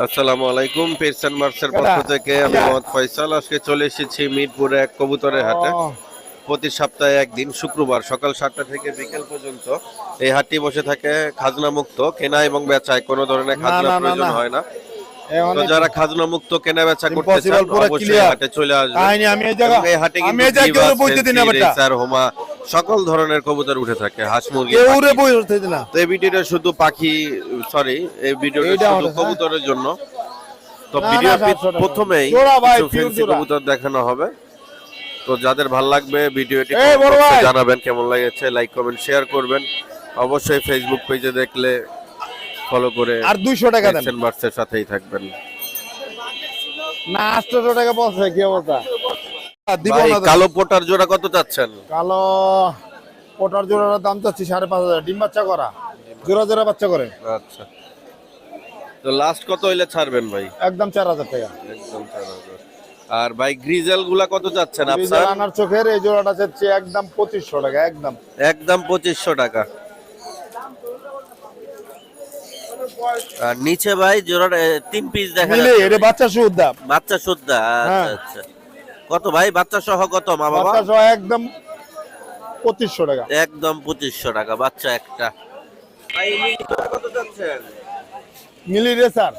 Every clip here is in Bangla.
আসসালামু আলাইকুম। পেরসান মার্সের পক্ষ থেকে আমি মোহাম্মদ ফয়সাল। আজকে চলে এসেছি মিরপুরে এক কবুতরের হাটে। প্রতি সপ্তাহে একদিন শুক্রবার সকাল 7টা থেকে বিকেল পর্যন্ত এই হাটটি বসে থাকে খাজনা মুক্ত। কেনা এবং বেচায় কোনো ধরনের খাজনা প্রয়োজন হয় না। তো যারা খাজনা মুক্ত কেনা বেচা করতে চান অবশ্যই হাটে চলে আসবেন। এবং এই হাটে কিন্তু গিরিবাজ, ফেন্সি, রেসার, হোমা সকল ধরনের কবুতর উঠে থাকে, হাঁস মুরগি, তো এই ভিডিওটা শুধু এই ভিডিওটা শুধু কবুতরের জন্য। তো ভিডিও প্রথমেই কিছু ফেন্সি কবুতর দেখানো হবে। তো যাদের ভালো লাগবে ভিডিওটি জানাবেন কেমন লাগছে, লাইক কমেন্ট শেয়ার করবেন। অবশ্যই ফেসবুক পেজে দেখলে ফলো করে আর 200 টাকা দেন। পেরসান মার্সের সাথেই থাকবেন। না 800 টাকা পড়ছে, কি অবস্থা? ভাই কালো পোটার জোড়া কত চাচ্ছেন? কালো পোটার জোড়ার দাম চাচ্ছি 5,500। ডিম বাচ্চা করা, জোড়া জোড়া বাচ্চা করে। আচ্ছা, তো লাস্ট কত হইলে ছাড়বেন ভাই? একদম 4,000 টাকা। একদম 4,000। আর ভাই গ্রিজেল গুলা কত চাচ্ছেন আপনার? আনার চোখের এই জোড়াটা চাচ্ছি একদম 2,500 টাকা। একদম 2,500 টাকা। আর নিচে ভাই জোড়াটা 3 পিস দেখা যাচ্ছে। এটা বাচ্চা সুদ্ধা। বাচ্চা সুদ্ধা। আচ্ছা আচ্ছা। কত ভাই বাচ্চা সহ কত মা বাবা? বাচ্চা সহ একদম 2,500 টাকা। একদম 2,500 টাকা বাচ্চা একটা। ভাই কত যাচ্ছেন? মিলি রেসার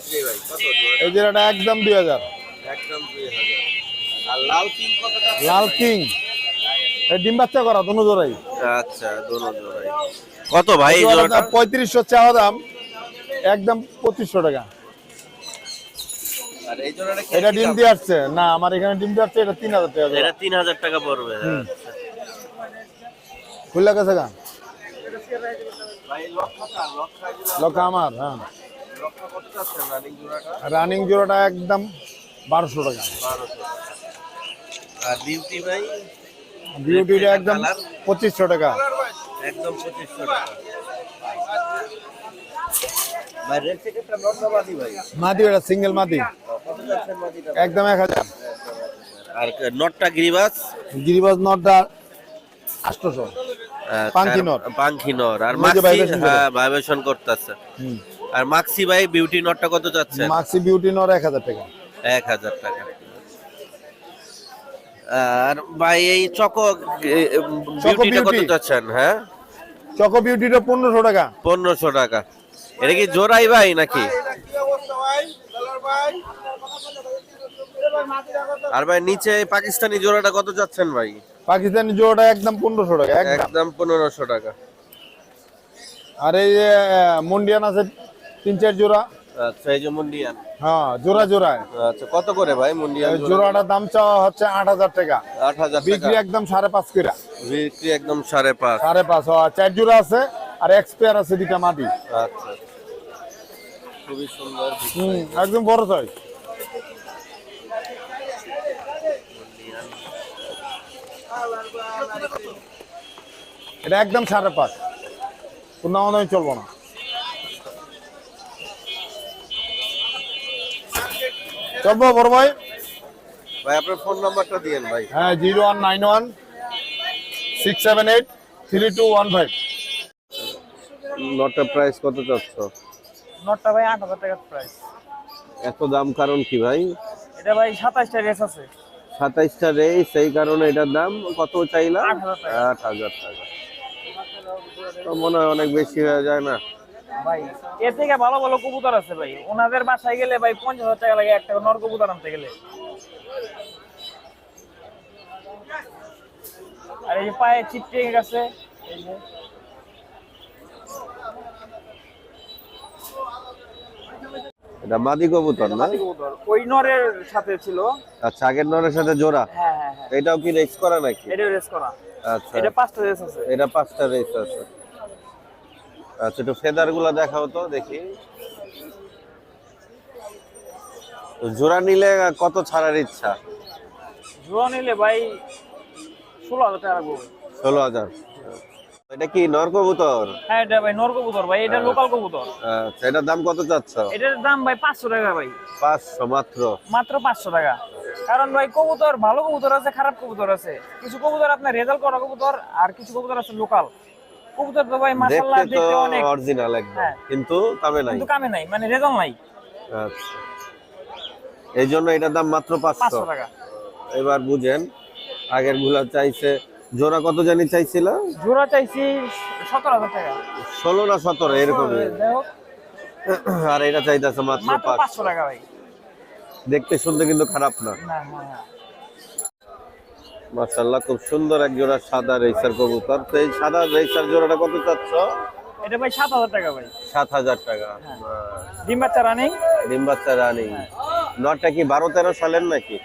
জি ভাই কত? এই জোড়াটা একদম 2,000। একদম 2,000। আর লাল কিং কত যাচ্ছে? লাল কিং এই ডিম বাচ্চা করা দুনো জোড়াই। আচ্ছা দুনো জোড়াই। কত ভাই এই জোড়াটা? 3500 চাওয়া দাম, একদম 2,500 টাকা। আর এই জোড়াটা কি? এটা ডিম দিয়ে আসছে না, আমার এখানে ডিম দিয়ে আসছে। এটা 3,000 টাকা। এটা 3,000 টাকা পড়বে। আচ্ছা খুললা কাছে গা ভাই লক্ষ আমার। হ্যাঁ লক্ষ কত যাচ্ছে রানিং জোড়াটা? রানিং জোড়াটা একদম 1,200 টাকা। 1200। আর বিউটি ভাই? বিউটিটা একদম 2,500 টাকা। একদম 2,500 টাকা। ভাই রেড টিকেটটা নরনা মাদি ভাই? মাদি, এটা সিঙ্গেল মাদি। কত যাচ্ছে মাদিটা? একদম 1,000। আর নটটা গিরিবাজ? গিরিবাজ নটটা 800। পাঙ্কি নট। পাঙ্কি নট। আর মাক্সি? হ্যাঁ ভাইব্রেশন করতেছে। আর মাক্সি ভাই বিউটি নটটা কত যাচ্ছে? মাক্সি বিউটি নট 1,000 টাকা। 1,000 টাকা। আর ভাই এই চকো বিউটিটা কত যাচ্ছেন? হ্যাঁ চকো বিউটিটা 1,500 টাকা। 1,500 টাকা। এটা কি জোড়াই ভাই নাকি? আর ভাই নিচে পাকিস্তানি জোড়াটা কত যাচ্ছেন ভাই? পাকিস্তানি জোড়াটা একদম 1,500 টাকা। একদম 1,500 টাকা। আর এই যে মুন্ডিয়ান আছে 3-4 জোড়া। আচ্ছা এই যে মুন্ডিয়ান। হ্যাঁ জোড়া জোড়ায়। আচ্ছা কত করে ভাই মুন্ডিয়ান জোড়াটার দাম চাওয়া হচ্ছে 8,000 টাকা। 8,000 টাকা। বিক্রি একদম 5.5 করে। বিক্রি একদম 5.5। 5.5। 4 জোড়া আছে আর এক্সপায়ার আছে দুটা মাদি। আচ্ছা খুবই সুন্দর। একদম বড় সাইজ। এটা একদম 5.5। কোনো আমাদের চলবো না। চলবো বড় ভাই? ভাই আপনার ফোন নাম্বারটা দিয়েন ভাই। হ্যাঁ 0191 678 3215। নটটা প্রাইস কত চাচ্ছ? নটটা ভাই 8,000 টাকা প্রাইস। এত দাম কারণ কি ভাই? এটা ভাই 27টা রেস আছে। 27টা রেস, এই কারণে এটার দাম কত চাইলা? 8,000 8,000 টাকা। টাকা। তো মনে হয় অনেক বেশি হয়ে যায় না ভাই এর থেকে ভালো ভালো কবুতর আছে ভাই। ওনাদের বাসায় গেলে ভাই 50,000 টাকা লাগে একটা নর কবুতর আনতে গেলে। আর এই যে পায়ে চিপটে গেছে এই যে। এটা মাদি কবুতর না? ওই নরের সাথে ছিল। আচ্ছা আগের নরের সাথে জোড়া। হ্যাঁ হ্যাঁ হ্যাঁ। এটাও কি রেস করা নাকি? এটা রেস করা। আচ্ছা এটা 5টা রেস আছে। এটা 5টা রেস আছে। আচ্ছা একটু ফেদার গুলা দেখাও তো দেখি। জোড়া নিলে কত ছাড়ার ইচ্ছা? জোড়া নিলে ভাই 16,000 টাকা লাগবে। 16,000। এটা কি নর কবুতর? হ্যাঁ এটা ভাই নর কবুতর ভাই, এটা লোকাল কবুতর। আচ্ছা এটার দাম কত চাচ্ছ? এটার দাম ভাই 500 টাকা ভাই। 500 মাত্র? মাত্র 500 টাকা। কারণ ভাই কবুতর ভালো কবুতর আছে, খারাপ কবুতর আছে। কিছু কবুতর আপনার রেজাল্ট করা কবুতর, আর কিছু কবুতর আছে লোকাল কবুতর। তো ভাই মাশাআল্লাহ দেখতে অনেক অরিজিনাল একদম, হ্যাঁ। কিন্তু কামে নাই। কিন্তু কামে নাই, মানে রেজাল্ট নাই। আচ্ছা, এই জন্য এটার দাম মাত্র 500। 500 টাকা। এবার বুঝেন, আগের গুলা চাইছে জোড়া কত জানি চাইছিল, জোড়া চাইছি 17,000 টাকা। 16 না 17 এরকমই। যাই হোক, আর এটা চাইতেছে মাত্র মাত্র 500 500। টাকা ভাই। দেখতে শুনতে কিন্তু খারাপ না। না হ্যাঁ হ্যাঁ। মাশাআল্লাহ, খুব সুন্দর এক জোড়া সাদা রেসার কবুতর। তো এই সাদা রেসার জোড়াটা কত চাচ্ছ? এটা ভাই 7,000 টাকা ভাই। 7,000 টাকা। ডিম বাচ্চা রানিং। ডিম বাচ্চা রানিং। নটটা কি 12-13 সালের নাকি?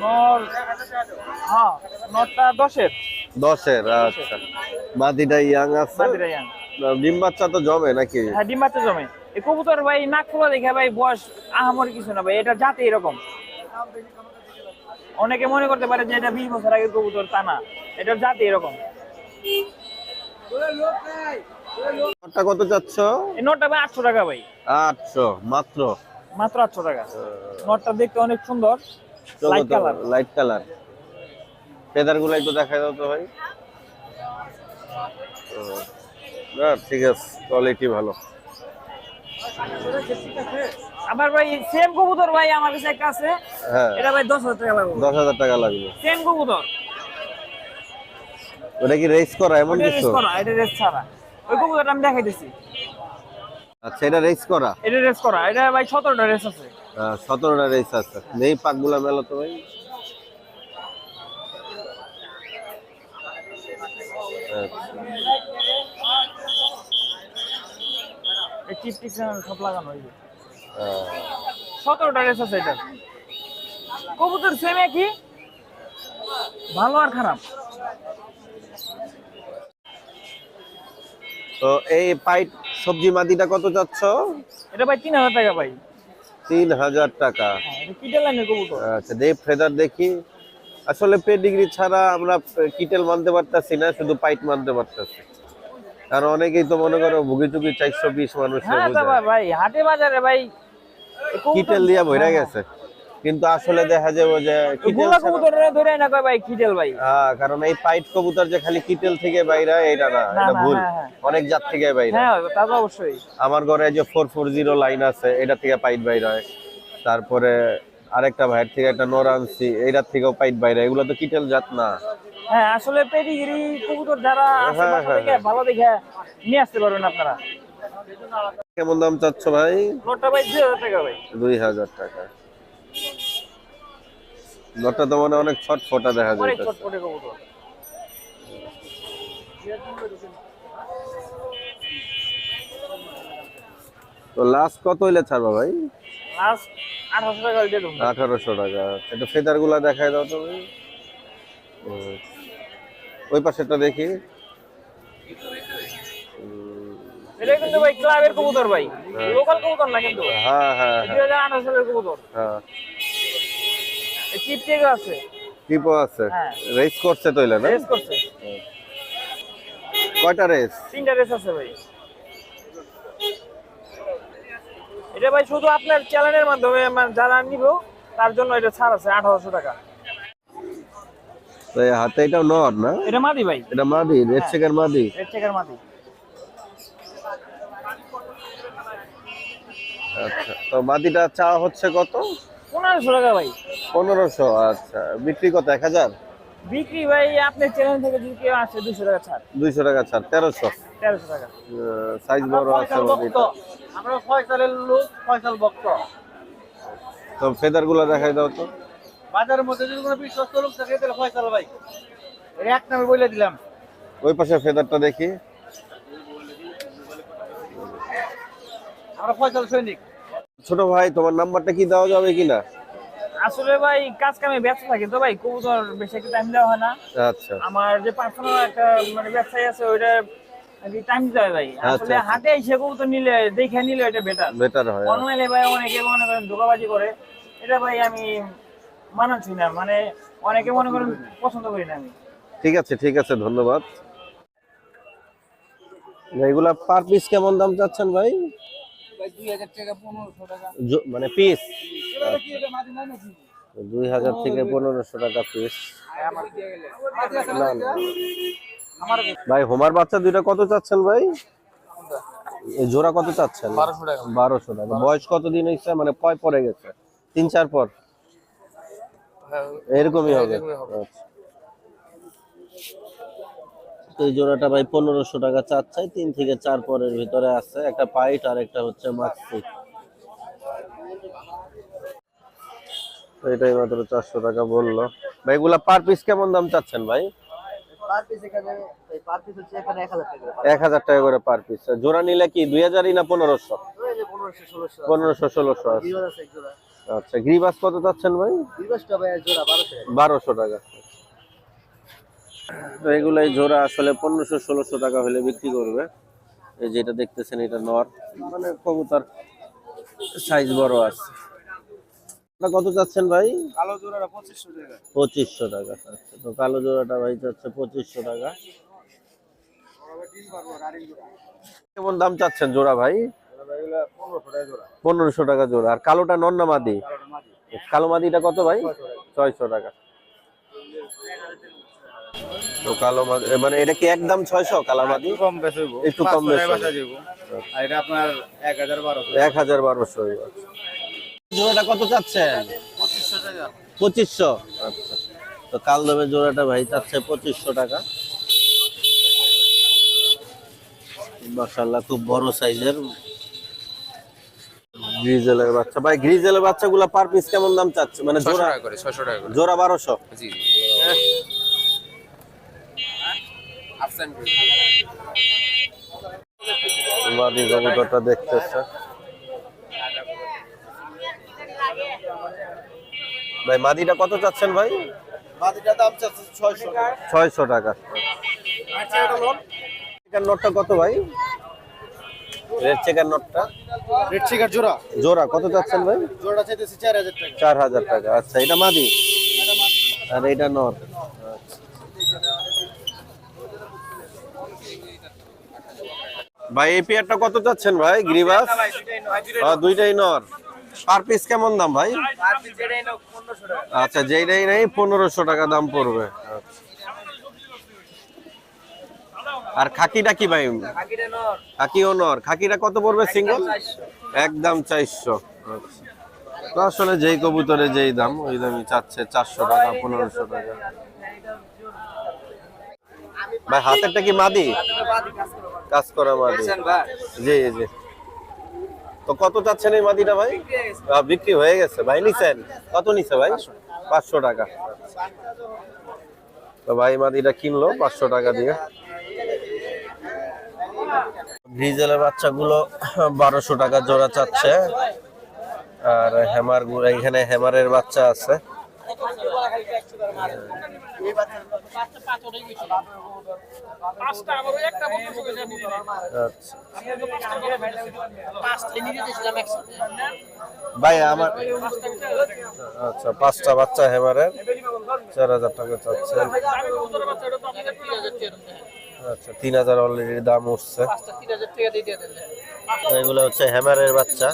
নর, হ্যাঁ নরটা 10-এর। 10-এর। আচ্ছা, মাদিটা ইয়াং আছে। বাদিরা ইয়াং। ডিম বাচ্চা তো জমে নাকি? হ্যাঁ ডিম বাচ্চা জমে। এই কবুতর ভাই নাক খোলা দেখে ভাই বয়স আহামরি কিছু না ভাই, এটা জাতি এরকম। অনেকে মনে করতে পারে যে এটা 20 বছর আগের কবুতর, তা না, এটার জাতি এরকম। নটটা কত চাচ্ছ? এই নটটা ভাই 800 টাকা ভাই। 800 মাত্র। মাত্র 800 টাকা। নটটা দেখতে অনেক সুন্দর, light colour. Light colour. Feather গুলো একটু দেখাই দাও তো ভাই। না ঠিক আছে, কোয়ালিটি ভালো। আবার ভাই সেম কবুতর ভাই আমার কাছে একটা আছে, হ্যাঁ, এটা ভাই 10,000 টাকা লাগবে। 10,000 টাকা লাগবে। সেম কবুতর। ওটা কি রেস করা এমন এটা কিছু? রেস করা, এটা রেস ছাড়া। ওই কবুতরটা আমি দেখাইতেছি। আচ্ছা, এটা রেস করা। এটা রেস করা, এটা ভাই 17টা রেস আছে। 17টা রেস আছে। নেই পাকগুলা মেলো তো ভাই। এই টিপ টিপ সব লাগানো হইবে। 17টা রেস আছে এটা। কবুতর সেম একই, ভালো আর খারাপ। তো এই পাইট সবজি মাদিটা কত চাচ্ছ? এটা ভাই 3,000 টাকা ভাই। 3,000 টাকা। হ্যাঁ, এটা কিটেল লাইনের কবুতর। আচ্ছা, দেব ফেদার দেখি। আসলে পেডিগ্রি ছাড়া আমরা কিটেল মানতে পারতাছি না, শুধু পাইট মানতে পারতাছি। আর অনেকেই তো মনে করো ভুগি চুগি 420 মানুষ হ্যাঁ তা ভাই হাটে বাজারে ভাই এই কবুতর- কিটেল দিয়া ভইরা হ্যাঁ, গেছে, কিন্তু আসলে দেখা যাবে যে কিটেল গোলা ছাড়া- কবুতরে ধরে না কয় ভাই কিটেল ভাই। কারণ এই পাইট কবুতর যে খালি কিটেল থেকে বাইরা এটা না, না, এটা না, ভুল। হ্যাঁ, হ্যাঁ। অনেক জাত থেকে বাইরা। হ্যাঁ তা তো অবশ্যই। আমার ঘরে যে 440 লাইন আছে, এটা থেকে পাইট বাইরা হয়। তারপরে আরেকটা ভাইয়ের থেকে একটা নোর আনছি, এইটার থেকেও পাইট বাইরা। এগুলো তো কিটেল জাত না। হ্যাঁ আসলে পেডিগ্রি কবুতর যারা আছে হ্যাঁ, বাসা হ্যাঁ, থেকে ভালো দেখে নিয়ে আসতে পারবেন আপনারা। কেমন দাম চাচ্ছ ভাই? নোটটা ভাই 2,000 টাকা ভাই। 2,000 টাকা। নটটা তো মানে অনেক ছটফটা দেখা অনেক যাইতেছে। ছটপটে কবুতর। তো লাস্ট কত হইলে ছাড়বা ভাই? লাস্ট 1800 টাকা দিয়ে দেবো। 1800 টাকা। একটু ফেদার গুলা দেখাই দাও তো ভাই। ওই পাশেরটা দেখি। এটা কিন্তু ভাই ক্লাবের কবুতর ভাই, লোকাল কবুতর না কিন্তু। হ্যাঁ হ্যাঁ হ্যাঁ 2018 সালের কবুতর। হ্যাঁ। এই চিপ টেক আছে। টিপো আছে। হ্যাঁ। রেস করছে তো এলা না? রেস করছে। কয়টা রেস? 3টা রেস আছে ভাই। এটা ভাই শুধু আপনার চ্যানেলের মাধ্যমে যারা নিব তার জন্য এটা ছাড় আছে 1800 টাকা। তো এই হাতে এটা নর না? এটা মাদি ভাই। এটা মাদি, রেড চেকার মাদি। রেড চেকার মাদি। আচ্ছা, তো মাদিটা চা হচ্ছে কত? 1500 টাকা ভাই। 1500। আচ্ছা, বিক্রি কত? 1000? বিক্রি ভাই আপনার চ্যানেল থেকে যদি কেউ আসে 200 টাকা ছাড়। 200 টাকা ছাড়। 1300। 1300 টাকা। সাইজ বড় আছে মাদিটা। আমরা ফয়সালের লোক, ফয়সাল ভক্ত। তো ফেদার গুলা দেখাই দাও তো। বাজারের মধ্যে যদি কোনো বিশ্বস্ত লোক থাকে তাহলে ফয়সাল ভাই। এর এক নামে বলে দিলাম। ওই পাশে ফেদারটা দেখি। আমরা ফয়সাল সৈনিক। ছোট ভাই, তোমার নাম্বারটা কি দেওয়া যাবে কিনা? আসলে ভাই কাজ কামে ব্যস্ত থাকি তো ভাই, কবুতর বেশি একটা টাইম দেওয়া হয় না। আচ্ছা আমার যে পার্সোনাল একটা মানে ব্যবসায় আছে ওইটা টাইম দিতে হয় ভাই। আসলে আচ্ছা। হাটে এসে কবুতর নিলে দেখে নিলে এটা বেটার। বেটার হয়। অনলাইনে ভাই অনেকে মনে করেন ধোকাবাজি করে, এটা ভাই আমি মানাচ্ছি না, মানে অনেকে মনে করেন পছন্দ করি না আমি। ঠিক আছে ঠিক আছে, ধন্যবাদ। এগুলা পার পিস কেমন দাম চাচ্ছেন ভাই? ভাই 2000 টাকা 1500 টাকা। মানে পিস এটা কি এটা মাদি নাই নাকি? 2000 থেকে 1500 টাকা পিস। আমার দিয়ে গেলে না না আমার ভাই, হোমার বাচ্চা দুইটা কত চাচ্ছেন ভাই? এই জোড়া কত চাচ্ছেন? 1200 টাকা। 1200 টাকা। বয়স কতদিন হয়েছে, মানে কয় পরে গেছে? 3-4 পর হ্যাঁ, এরকমই হবে। এরকমই হবে। আচ্ছা। তো এই জোড়াটা ভাই 1500 টাকা চাচ্ছে, 3 থেকে 4 পরের ভিতরে আছে, একটা পাইট আর একটা হচ্ছে মাক্সি। তো এটাই মাত্র 400 টাকা বললো ভাই। এগুলা পার পিস কেমন দাম চাচ্ছেন ভাই? পার পিস এখানে পার পিস হচ্ছে এখানে 1000 টাকা করে। 1000 টাকা করে পার পিস। জোড়া নিলে কি 2000ই না 1500? ওই যে 1500 1600 1500-1600 আছে। বিভাগ আছে এক জোড়া। আচ্ছা, গ্রিবাস কত চাচ্ছেন ভাই? বিভাগটা ভাই জোড়া 1200 টাকা। 1200 টাকা। তো এগুলাই জোড়া আসলে 1500-1600 টাকা হলে বিক্রি করবে। এই যেটা দেখতেছেন এটা নর, মানে কবুতর সাইজ বড় আছে। এটা কত চাচ্ছেন ভাই? কালো জোড়াটা 2500 টাকা। 2500 টাকা। আচ্ছা, তো কালো জোড়াটা ভাই চাচ্ছে 2500 টাকা। কেমন দাম চাচ্ছেন জোড়া ভাই? 1500 টাকা জোড়া। আর কালোটা নর না মাদি? কালো মাদিটা কত ভাই? 600 টাকা। তো কালো মাদি মানে এটা কি একদম 600 কালো মাদি? কম বেশি হইব। একটু কম বেশি হবে। আর এটা আপনার 1012 1200। জোড়াটা কত চাচ্ছেন? 2500 টাকা। 2500। আচ্ছা, তো কালদমের জোড়াটা ভাই চাচ্ছে 2500 টাকা। মাশাআল্লাহ খুব বড় সাইজের গ্রিজেলের বাচ্চা। ভাই গ্রিজেলের বাচ্চাগুলো পার পিস কেমন দাম চাচ্ছে, মানে জোড়া? 600 টাকা করে। জোড়া 1200। জি জি। মাদি কবুতরটা দেখতেছে ভাই। মাদিটা কত চাচ্ছেন ভাই? মাদিটা দাম চাচ্ছে 600 টাকা। 600 টাকা। আচ্ছা এটা লোন চেকার নোটটা কত ভাই? রেড চেকার নোটটা রেড শিকার জোড়া। জোড়া কত চাচ্ছেন ভাই? জোড়া চাইতেছি 4000 টাকা। 4000 টাকা। আচ্ছা, এটা মাদি আর এটা নর। ভাই এই পেয়ারটা কত চাচ্ছেন ভাই? গ্রিবাস দুইটাই নর। পার পিস কেমন দাম ভাই? আচ্ছা, যেইটাই নেই 1500 টাকা দাম পড়বে। আচ্ছা। আর খাকিটা কি ভাই? খাকিও নর। খাকিটা কত পড়বে সিঙ্গেল? একদম 400। আচ্ছা, তো আসলে যেই কবুতরে যেই দাম ওই দামই চাচ্ছে 400 টাকা 1500 টাকা। ভাই হাতেরটা কি মাদি? কাজ করা মাদি। জি জি। তো কত চাচ্ছেন এই মাদিটা ভাই? বিক্রি হয়ে গেছে ভাই। নিছেন কত? নিছে ভাই 500 টাকা। তো ভাই মাদিটা কিনলো 500 টাকা দিয়ে। গ্রিজেলের বাচ্চাগুলো 1200 টাকা জোড়া চাচ্ছে। আর হ্যামার গুলো, এখানে হ্যামারের বাচ্চা আছে। আচ্ছা ভাই আমার, আচ্ছা 5টা বাচ্চা হ্যামারের 4000 টাকা চাচ্ছে। আচ্ছা 3000 অলরেডি দাম উঠছে। এগুলো হচ্ছে হ্যামারের বাচ্চা।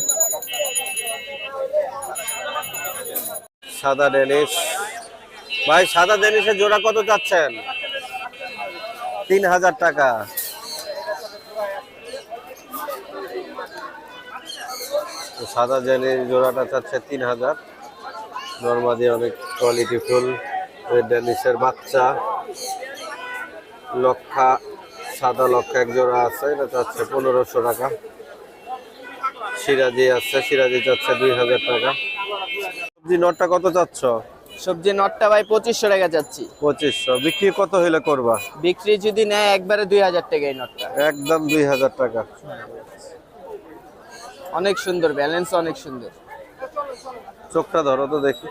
সাদা ডেনিশ ভাই, সাদা ডেনিশের জোড়া কত চাচ্ছেন? 3000 টাকা। তো সাদা ডেনিশ জোড়াটা চাচ্ছে 3000। নরমাদি অনেক কোয়ালিটি ফুল। রেড ডেনিশের বাচ্চা লক্ষা, সাদা লক্ষা এক জোড়া আছে, এটা চাচ্ছে 1500 টাকা। সিরাজি আছে, সিরাজি চাচ্ছে 2000 টাকা। সবজি নটটা কত চাচ্ছ? সবজি নটটা ভাই 2500 টাকা যাচ্ছি। 2500। বিক্রি কত হইলে করবা? বিক্রি যদি নেয় একবারে 2000 টাকা এই নটটা। একদম 2000 টাকা। অনেক সুন্দর, ব্যালেন্স অনেক সুন্দর। চোখটা ধরো তো দেখি।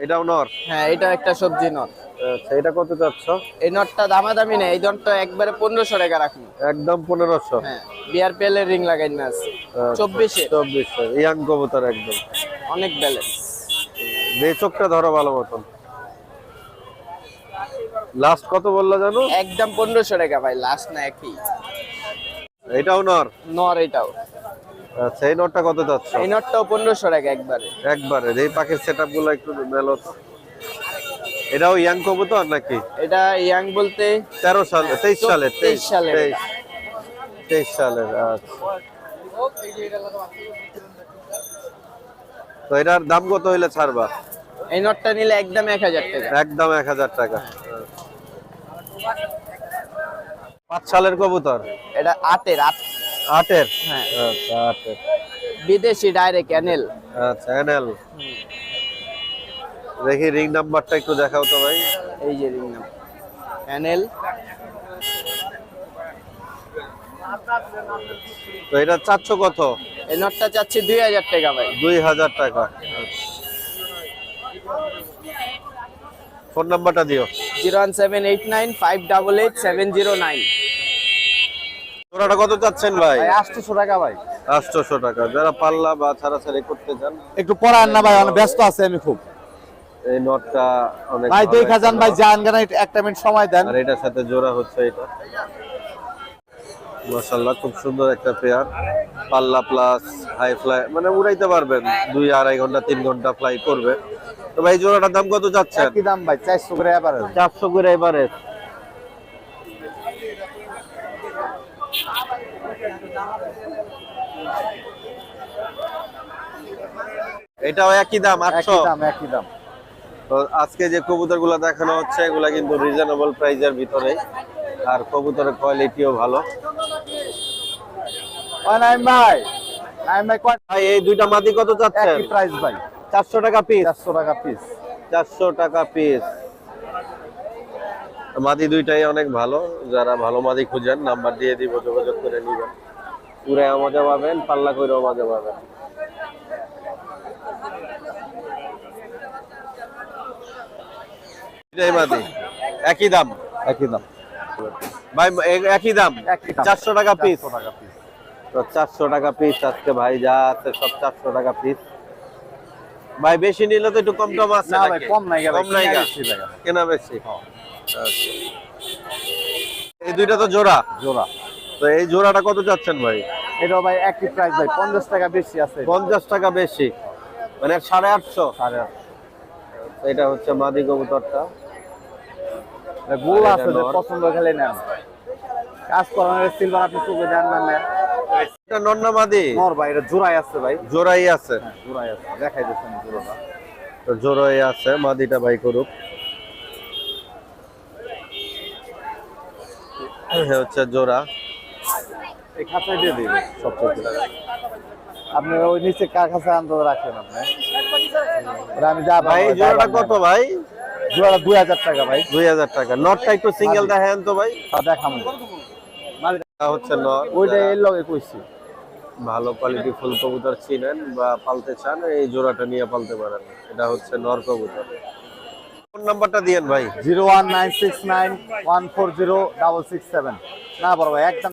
এটাও নর? হ্যাঁ, এটা একটা সবজি নট। আচ্ছা, এটা কত চাচ্ছ? এই নটটা দামাদামি নেই, এই নটটা একবারে 1500 টাকা রাখুন। একদম 1500। হ্যাঁ, বিআর পেলের রিং লাগাই না আছে। 2400 ইয়াং কবুতর একদম অনেক ব্যালেন্স। যে চোখটা ধরো ভালো মতন। লাস্ট কত বললা জানো? একদম 1500 টাকা ভাই, লাস্ট না একই। এটাও নর? নর এটাও। আচ্ছা, এই নটটা কত যাচ্ছে? এই নটটাও 1500 টাকা একবারে। একবারে এই পাখির সেটআপ গুলো একটু মেলো তো। এটাও ইয়াং কবুতর নাকি? এটা ইয়াং বলতে 13 সালে 23 সালে 23 সালের। 23 সালের। আচ্ছা, তো এটার দাম কত হইলে ছাড়বা? এই নটটা নিলে একদম 1000 টাকা। একদম 1000 টাকা। 5 সালের কবুতর, এটা আটের। 8 এর। হ্যাঁ, আচ্ছা, 8 এর। বিদেশি ডাইরেক্ট এনএল। আচ্ছা, এনএল। দেখি রিং নাম্বারটা একটু দেখাও তো ভাই। এই যে রিং নাম এনএল। তো এটা চাচ্ছ কত? এই নটটা চাচ্ছি 2000 টাকা ভাই। 2000 টাকা। ফোন নাম্বারটা দিও। 01789588709। জোড়াটা কত চাচ্ছেন ভাই? 800 টাকা ভাই। 800 টাকা। যারা পাল্লা বা ছাড়াছাড়ি করতে চান, একটু পড়ান না ভাই, অনেক ব্যস্ত আছে আমি খুব। এই নটটা অনেক ভাই ভালো দেখা যান একটা ভাই, নট। জান গানা একটা মিনিট সময় দেন। আর এটার সাথে জোড়া হচ্ছে এটা। মাশাআল্লাহ, খুব সুন্দর একটা পেয়ার। পাল্লা প্লাস হাই ফ্লাই, মানে উড়াইতে পারবেন 2-2.5 ঘন্টা 3 ঘন্টা ফ্লাই করবে। তো ভাই জোড়াটার দাম কত যাচ্ছেন? কি দাম ভাই? 400 করে এবারে। 400 করে এবারে। এটাও একই দাম 800। একই দাম। তো আজকে যে কবুতরগুলো দেখানো হচ্ছে এগুলা কিন্তু রিজনেবল প্রাইসের ভিতরে, আর কবুতরের কোয়ালিটিও ভালো। নাইম ভাই, নাইম ভাই কয় ভাই এই দুইটা মাদি কত যাচ্ছেন? একই প্রাইস ভাই। 400 টাকা পিস। 400 টাকা পিস। 400 টাকা পিস। মাদি দুইটাই অনেক ভালো। যারা ভালো মাদি খুঁজেন নাম্বার দিয়ে দিব, যোগাযোগ করে নিবেন। পুরাই মজা পাবেন, পাল্লা কইরাও মজা পাবেন। এটাই মাদি, একই দাম। একই দাম। ভাই একই দাম, একই দাম। 400 টাকা পিস। 400 টাকা পিস। তো 400 টাকা পিস আজকে ভাই যা আছে সব 400 টাকা পিস। ভাই বেশি নিলে তো একটু কম টম আছে না ভাই, নাকি? কম নাই ভাই, কম নাই কিনা গা? বেশি ভাই। কেনা বেশি। আচ্ছা। এই দুইটা তো জোড়া। জোড়া। তো এই জোড়াটা কত যাচ্ছেন ভাই? এটা ভাই একই প্রাইস ভাই, 50 টাকা বেশি আছে। 50 টাকা বেশি, মানে 850। 850। এটা হচ্ছে মাদি কবুতরটা। গোল আর এটা আছে যে নর। পছন্দ খেলে নেন। কাজ করানোর সিলভার আপনি চোখে দেন না নেন। এটা নন্না মাদি নর ভাই, এটা জোড়াই আছে ভাই। জোড়াই আছে। জোড়াই আছে, দেখাই দিচ্ছেন জোড়াটা। তো জোড়াই আছে, মাদিটা ভাই করুক। এই হচ্ছে জোড়া। এই খাঁচায় দিয়ে দিবেন সব কিছু। আপনি ওই নিচে কার খাঁচা আনতে রাখেন আপনি। ওটা আমি যা ভাই জোড়াটা কত ভাই? জোড়াটা 2000 টাকা ভাই। 2000 টাকা। নটটা একটু সিঙ্গেল দেখেন তো ভাই। দেখাম। এটা হচ্ছে নর। ওইটা এর লগে কইছি। ভালো কোয়ালিটি ফুল কবুতর চিনেন বা পালতে চান, এই জোড়াটা নিয়ে পালতে পারেন। এটা হচ্ছে নর কবুতর। ফোন নাম্বারটা দিয়েন ভাই। 01969140667। না বড় ভাই, একদম